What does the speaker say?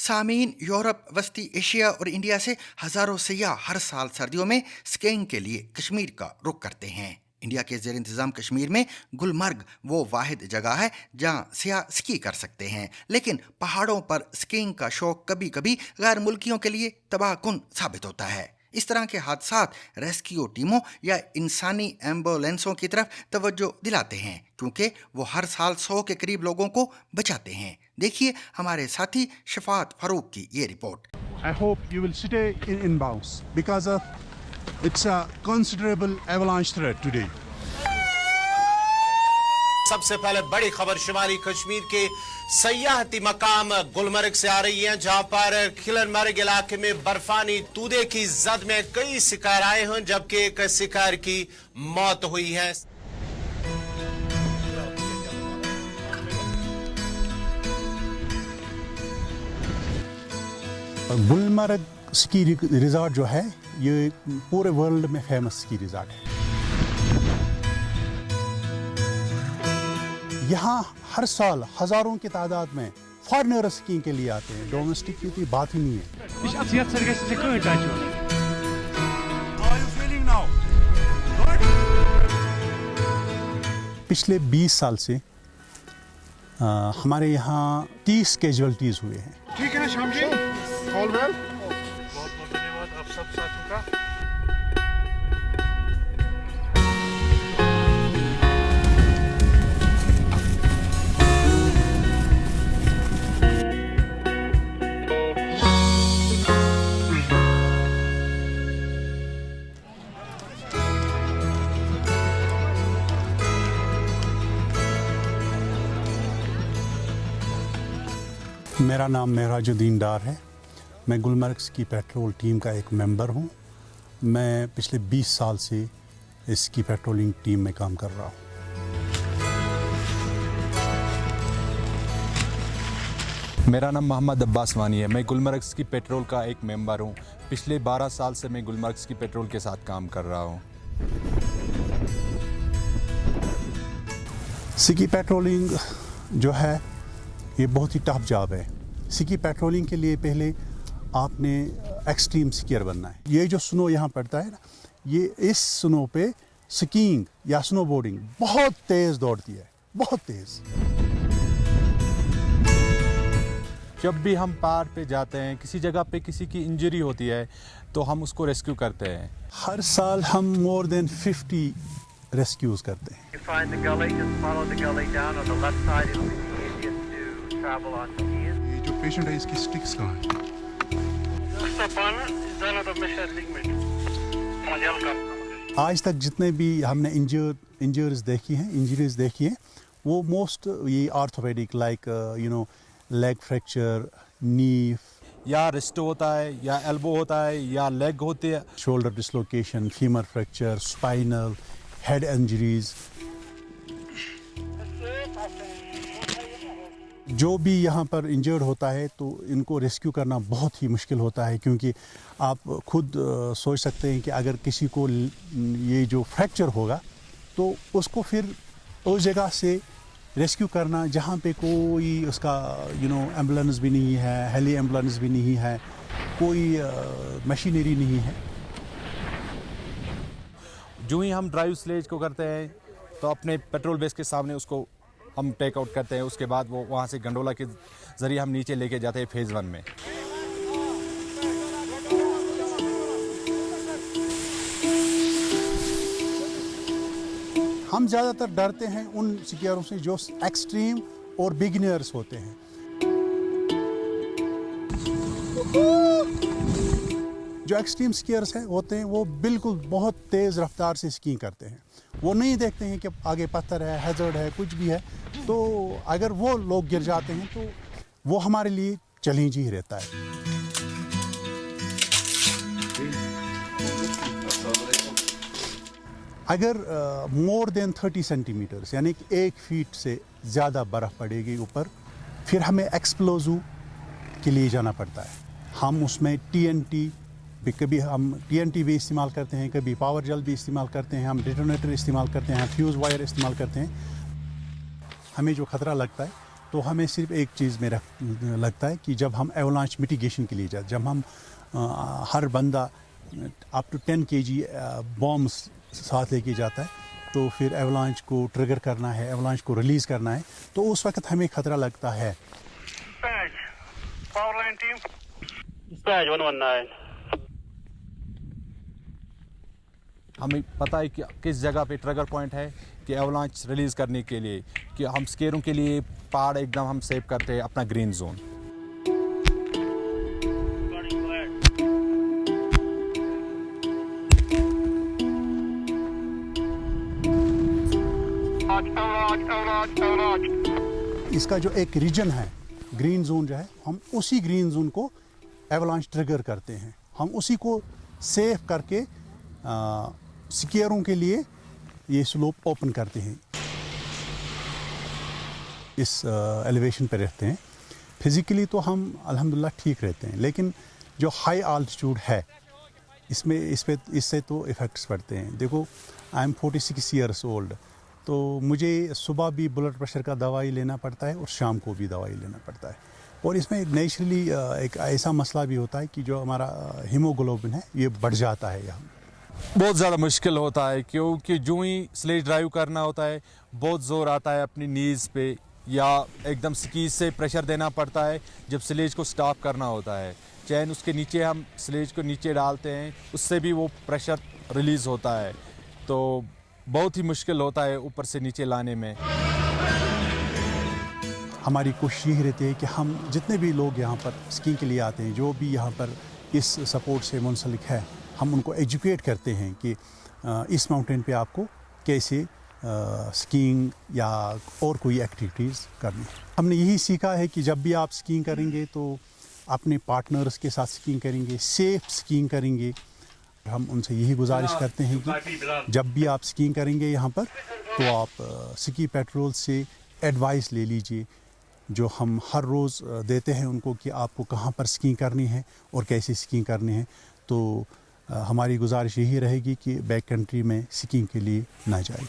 सामीन, यूरोप, वस्ती एशिया और इंडिया से हज़ारों सयाह हर साल सर्दियों में स्कीइंग के लिए कश्मीर का रुख करते हैं। इंडिया के ज़ेर इंतज़ाम कश्मीर में गुलमर्ग वो वाहिद जगह है जहां सयाह स्की कर सकते हैं, लेकिन पहाड़ों पर स्कीइंग का शौक कभी कभी गैर मुल्कियों के लिए तबाहकुन साबित होता है। इस तरह के हादसात रेस्क्यू टीमों या इंसानी एम्बुलेंसों की तरफ तवज्जो दिलाते हैं, क्योंकि वो हर साल 100 के करीब लोगों को बचाते हैं। देखिए हमारे साथी शफात फारूक की ये report. I hope you will stay inbounds because it's a considerable avalanche threat today. सबसे पहले बड़ी खबर शुमाली कश्मीर के सयाहती मकाम गुलमर्ग से आ रही है, जहां पर खिलनमर्ग इलाके में बर्फानी तूदे की जद में कई शिकार आए हैं, जबकि एक शिकार की मौत हुई है। गुलमर्ग स्की रिजॉर्ट जो है ये पूरे वर्ल्ड में फेमस स्की रिजॉर्ट है। यहाँ हर साल हजारों की तादाद में फॉरेनर स्कीइंग के लिए आते हैं, डोमेस्टिक की कोई बात ही नहीं है। पिछले 20 साल से हमारे यहाँ 30 कैजुअल्टीज हुए हैं। ठीक है शाम जी, ऑल वेल। बहुत बहुत धन्यवाद आप सब साथियों का। मेरा नाम महराजुद्दीन डार है। मैं गुलमर्ग स्की पेट्रोल टीम का एक मेंबर हूँ। मैं पिछले 20 साल से इस स्की पेट्रोलिंग टीम में काम कर रहा हूँ। मेरा नाम मोहम्मद अब्बास वानी है। मैं गुलमर्ग स्की पेट्रोल का एक मेंबर हूँ। पिछले 12 साल से मैं गुलमर्ग स्की पेट्रोल के साथ काम कर रहा हूँ। स्की पेट्रोलिंग जो है ये बहुत ही टफ जॉब है। स्की पेट्रोलिंग के लिए पहले आपने एक्सट्रीम स्कीयर बनना है। ये जो स्नो यहाँ पड़ता है ना, ये इस स्नो पे स्कीइंग या स्नोबोर्डिंग बहुत तेज़ दौड़ती है, बहुत तेज़। जब भी हम पहाड़ पे जाते हैं, किसी जगह पे किसी की इंजरी होती है तो हम उसको रेस्क्यू करते हैं। हर साल हम मोर देन 50 रेस्क्यूज करते हैं। ये जो पेशेंट है इसकी स्टिक्स कहाँ है? आज तक जितने भी हमने इंजरीज देखी हैं वो मोस्ट ये आर्थोपेडिक लाइक लेग फ्रैक्चर, नी या रिस्ट होता है, या एल्बो होता है, या लेग होती है, shoulder dislocation, femur fracture, spinal, head injuries. जो भी यहाँ पर इंजर्ड होता है तो इनको रेस्क्यू करना बहुत ही मुश्किल होता है, क्योंकि आप खुद सोच सकते हैं कि अगर किसी को ये जो फ्रैक्चर होगा तो उसको फिर उस जगह से रेस्क्यू करना जहाँ पे कोई उसका एम्बुलेंस भी नहीं है, हेली एम्बुलेंस भी नहीं है, कोई मशीनरी नहीं है। जो ही हम ड्राइव स्लेज को करते हैं तो अपने पेट्रोल बेस के सामने उसको हम टेक आउट करते हैं। उसके बाद वो वहाँ से गंडोला के ज़रिए हम नीचे लेके जाते हैं फेज़ 1 में। हम ज़्यादातर डरते हैं उन स्कीयरों से जो एक्सट्रीम और बिगिनर्स होते हैं। जो एक्सट्रीम स्कीयर्स होते हैं वो बिल्कुल बहुत तेज़ रफ्तार से स्कीइंग करते हैं। वो नहीं देखते हैं कि आगे पत्थर है, हैज़र्ड है, कुछ भी है, तो अगर वो लोग गिर जाते हैं तो वो हमारे लिए चैलेंज ही रहता है। अगर मोर देन 30 सेंटीमीटर्स यानी कि 1 फीट से ज़्यादा बर्फ़ पड़ेगी ऊपर, फिर हमें एक्सप्लोजिव के लिए जाना पड़ता है। हम उसमें TNT कभी हम TNT भी इस्तेमाल करते हैं, कभी पावर जेल भी इस्तेमाल करते हैं, हम डिटोनेटर इस्तेमाल करते हैं, फ्यूज़ वायर इस्तेमाल करते हैं। हमें जो ख़तरा लगता है تو ہمیں صرف ایک چیز میں لگتا ہے کہ جب ہم ایولانچ میٹیگیشن کے لیے جاتے، جب ہم ہر بندہ اپ ٹو 10 kg بامس ساتھ لے کے جاتا ہے تو پھر ایولانچ کو ٹریگر کرنا ہے، ایولانچ کو ریلیز کرنا ہے، تو اس وقت ہمیں خطرہ لگتا ہے۔ Power line team. Dispatch 119. ہمیں پتہ ہے کہ کس جگہ پہ ٹریگر پوائنٹ ہے کہ ایولانچ ریلیز کرنے کے لیے، کہ ہم سکیروں کے لیے پہاڑ ایک دم ہم سیو کرتے ہیں اپنا گرین زون۔ اس کا جو ایک ریجن ہے گرین زون جو ہے، ہم اسی گرین زون کو ایولانچ ٹریگر کرتے ہیں، ہم اسی کو سیف کر کے سکیروں کے لیے یہ سلوپ اوپن کرتے ہیں، اس ایلیویشن پہ رہتے ہیں۔ فزیکلی تو ہم الحمدللہ ٹھیک رہتے ہیں، لیکن جو ہائی آلٹیٹیوڈ ہے اس سے تو ایفیکٹس پڑتے ہیں۔ دیکھو آئی ایم 46 ایئرس اولڈ، تو مجھے صبح بھی بلڈ پریشر کا دوائی لینا پڑتا ہے اور شام کو بھی دوائی لینا پڑتا ہے، اور اس میں نیچرلی ایک ایسا مسئلہ بھی ہوتا ہے کہ جو ہمارا ہیموگلوبن ہے یہ بڑھ جاتا ہے یہاں۔ بہت زیادہ مشکل ہوتا ہے کیونکہ جو ہی سلیج ڈرائیو کرنا ہوتا ہے بہت زور آتا ہے اپنی نیز پہ، یا ایک دم سکیز سے پریشر دینا پڑتا ہے جب سلیج کو سٹاپ کرنا ہوتا ہے۔ چین اس کے نیچے ہم سلیج کو نیچے ڈالتے ہیں، اس سے بھی وہ پریشر ریلیز ہوتا ہے، تو بہت ہی مشکل ہوتا ہے اوپر سے نیچے لانے میں۔ ہماری کوشش یہی رہتی ہے کہ ہم جتنے بھی لوگ یہاں پر اسکیئنگ کے لیے آتے ہیں، جو بھی یہاں پر اس سپورٹ سے منسلک ہے، ہم ان کو ایجوکیٹ کرتے ہیں کہ اس ماؤنٹین پہ آپ کو کیسے اسکیئنگ یا اور کوئی ایکٹیویٹیز کرنی ہے۔ ہم نے یہی سیکھا ہے کہ جب بھی آپ اسکیئنگ کریں گے تو اپنے پارٹنرز کے ساتھ اسکیئنگ کریں گے، سیف اسکیئنگ کریں گے۔ ہم ان سے یہی گزارش کرتے ہیں کہ جب بھی آپ اسکیئنگ کریں گے یہاں پر تو آپ سکی پیٹرول سے ایڈوائس لے لیجئے، جو ہم ہر روز دیتے ہیں ان کو کہ آپ کو کہاں پر اسکیئنگ کرنی ہے اور کیسے اسکیئنگ کرنی ہے۔ تو ہماری گزارش یہی رہے گی کہ بیک کنٹری میں اسکیئنگ کے لیے نہ جائے۔